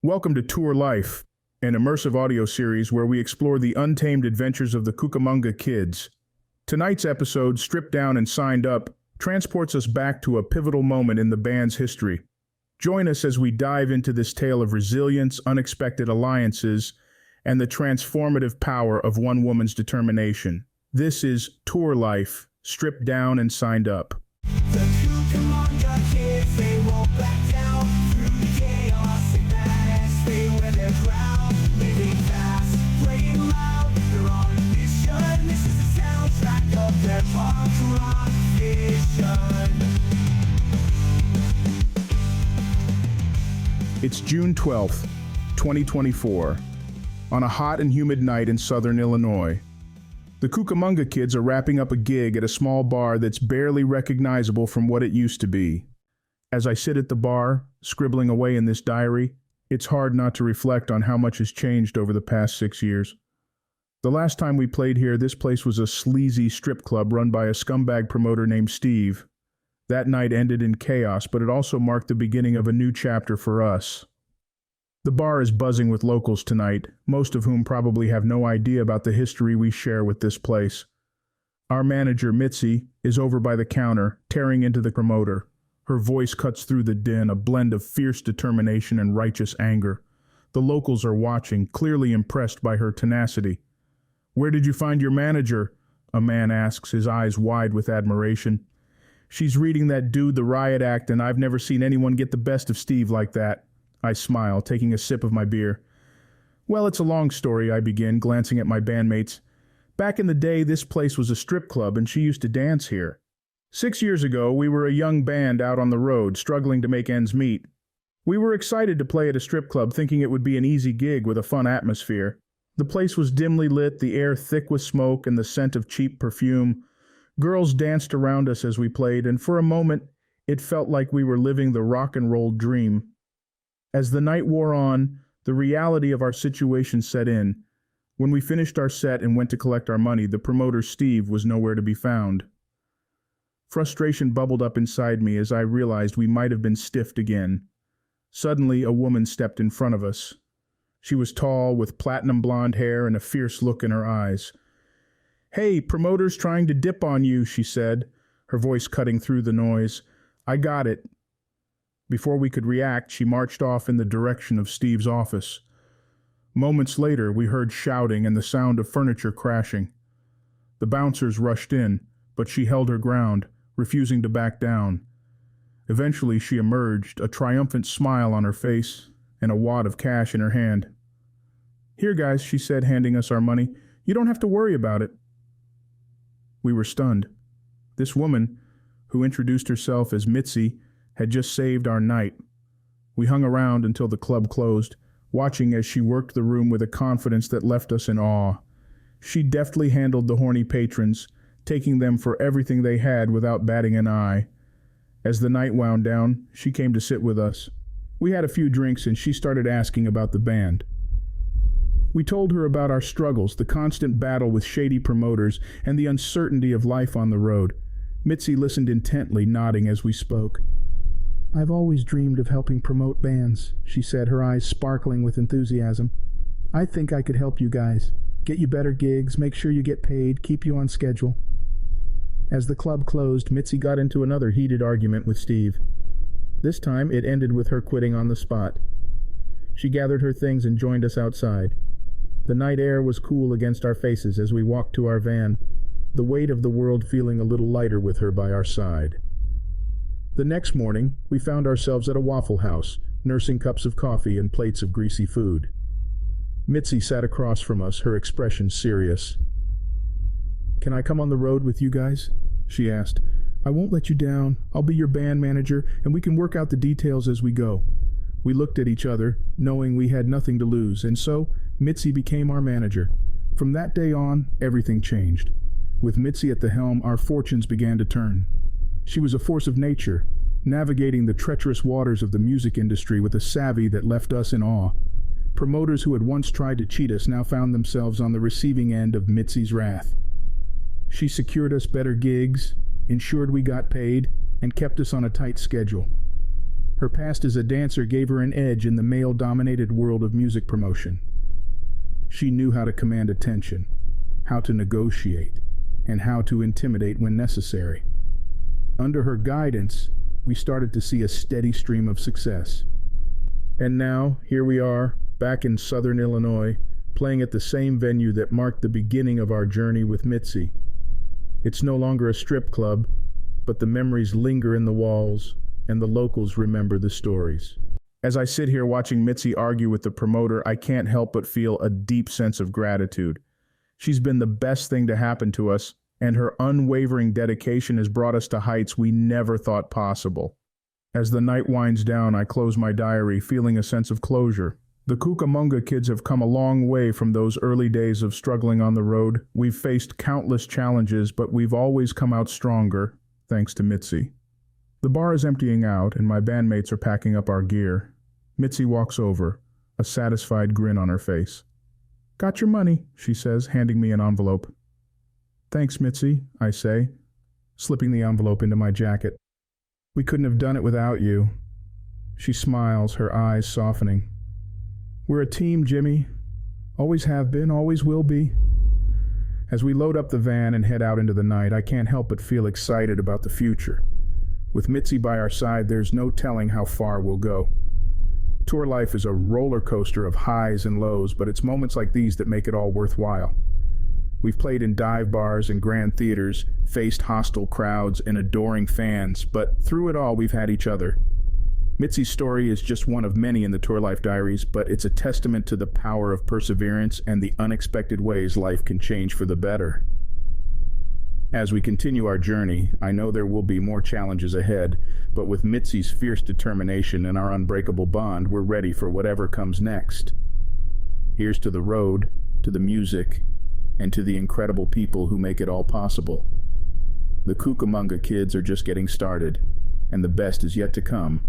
Welcome to Tourlife, an immersive audio series where we explore the untamed adventures of the Cucamonga Kids. Tonight's episode, Stripped Down and Signed Up, transports us back to a pivotal moment in the band's history. Join us as we dive into this tale of resilience, unexpected alliances, and the transformative power of one woman's determination. This is Tourlife, Stripped Down and Signed Up. The Cucamonga Kids, they won't back down through the chaos and madness. They wear their crown, living fast, playing loud. They're on a mission. This is the soundtrack of their punk rock vision. It's June 12th, 2024, on a hot and humid night in southern Illinois. The Cucamonga Kids are wrapping up a gig at a small bar that's barely recognizable from what it used to be. As I sit at the bar, scribbling away in this diary, it's hard not to reflect on how much has changed over the past 6 years. The last time we played here, this place was a sleazy strip club run by a scumbag promoter named Steve. That night ended in chaos, but it also marked the beginning of a new chapter for us. The bar is buzzing with locals tonight, most of whom probably have no idea about the history we share with this place. Our manager, Mitzi, is over by the counter, tearing into the promoter. Her voice cuts through the din, a blend of fierce determination and righteous anger. The locals are watching, clearly impressed by her tenacity. "Where did you find your manager?" a man asks, his eyes wide with admiration. "She's reading that Dude the Riot Act, and I've never seen anyone get the best of Steve like that." I smile, taking a sip of my beer. "Well, it's a long story," I begin, glancing at my bandmates. "Back in the day, this place was a strip club, and she used to dance here. 6 years ago, we were a young band out on the road, struggling to make ends meet. We were excited to play at a strip club, thinking it would be an easy gig with a fun atmosphere. The place was dimly lit, the air thick with smoke and the scent of cheap perfume. Girls danced around us as we played, and for a moment, it felt like we were living the rock and roll dream. As the night wore on, the reality of our situation set in. When we finished our set and went to collect our money, the promoter Steve was nowhere to be found. Frustration bubbled up inside me as I realized we might have been stiffed again. Suddenly, a woman stepped in front of us. She was tall, with platinum blonde hair and a fierce look in her eyes. "Hey, promoter's trying to dip on you," she said, her voice cutting through the noise. "I got it." Before we could react, she marched off in the direction of Steve's office. Moments later, we heard shouting and the sound of furniture crashing. The bouncers rushed in, but she held her ground, refusing to back down. Eventually, she emerged, a triumphant smile on her face and a wad of cash in her hand. "Here, guys," she said, handing us our money. "You don't have to worry about it." We were stunned. This woman, who introduced herself as Mitzi, had just saved our night. We hung around until the club closed, watching as she worked the room with a confidence that left us in awe. She deftly handled the horny patrons, taking them for everything they had without batting an eye. As the night wound down, she came to sit with us. We had a few drinks and she started asking about the band. We told her about our struggles, the constant battle with shady promoters, and the uncertainty of life on the road. Mitzi listened intently, nodding as we spoke. "I've always dreamed of helping promote bands," she said, her eyes sparkling with enthusiasm. "I think I could help you guys. Get you better gigs, make sure you get paid, keep you on schedule." As the club closed, Mitzi got into another heated argument with Steve. This time, it ended with her quitting on the spot. She gathered her things and joined us outside. The night air was cool against our faces as we walked to our van, the weight of the world feeling a little lighter with her by our side. The next morning, we found ourselves at a Waffle House, nursing cups of coffee and plates of greasy food. Mitzi sat across from us, her expression serious. "Can I come on the road with you guys?" she asked. "I won't let you down. I'll be your band manager, and we can work out the details as we go." We looked at each other, knowing we had nothing to lose, and so Mitzi became our manager. From that day on, everything changed. With Mitzi at the helm, our fortunes began to turn. She was a force of nature, navigating the treacherous waters of the music industry with a savvy that left us in awe. Promoters who had once tried to cheat us now found themselves on the receiving end of Mitzi's wrath. She secured us better gigs, ensured we got paid, and kept us on a tight schedule. Her past as a dancer gave her an edge in the male-dominated world of music promotion. She knew how to command attention, how to negotiate, and how to intimidate when necessary. Under her guidance, we started to see a steady stream of success. And now, here we are, back in Southern Illinois, playing at the same venue that marked the beginning of our journey with Mitzi. It's no longer a strip club, but the memories linger in the walls, and the locals remember the stories. As I sit here watching Mitzi argue with the promoter, I can't help but feel a deep sense of gratitude. She's been the best thing to happen to us, and her unwavering dedication has brought us to heights we never thought possible. As the night winds down, I close my diary, feeling a sense of closure. The Cucamonga Kids have come a long way from those early days of struggling on the road. We've faced countless challenges, but we've always come out stronger, thanks to Mitzi. The bar is emptying out, and my bandmates are packing up our gear. Mitzi walks over, a satisfied grin on her face. "Got your money," she says, handing me an envelope. "Thanks, Mitzi," I say, slipping the envelope into my jacket. "We couldn't have done it without you." She smiles, her eyes softening. "We're a team, Jimmy. Always have been, always will be." As we load up the van and head out into the night, I can't help but feel excited about the future. With Mitzi by our side, there's no telling how far we'll go. Tourlife is a roller coaster of highs and lows, but it's moments like these that make it all worthwhile. We've played in dive bars and grand theaters, faced hostile crowds and adoring fans, but through it all we've had each other. Mitzi's story is just one of many in the Tourlife Diaries, but it's a testament to the power of perseverance and the unexpected ways life can change for the better. As we continue our journey, I know there will be more challenges ahead, but with Mitzi's fierce determination and our unbreakable bond, we're ready for whatever comes next. Here's to the road, to the music, and to the incredible people who make it all possible. The Cucamonga Kids are just getting started, and the best is yet to come.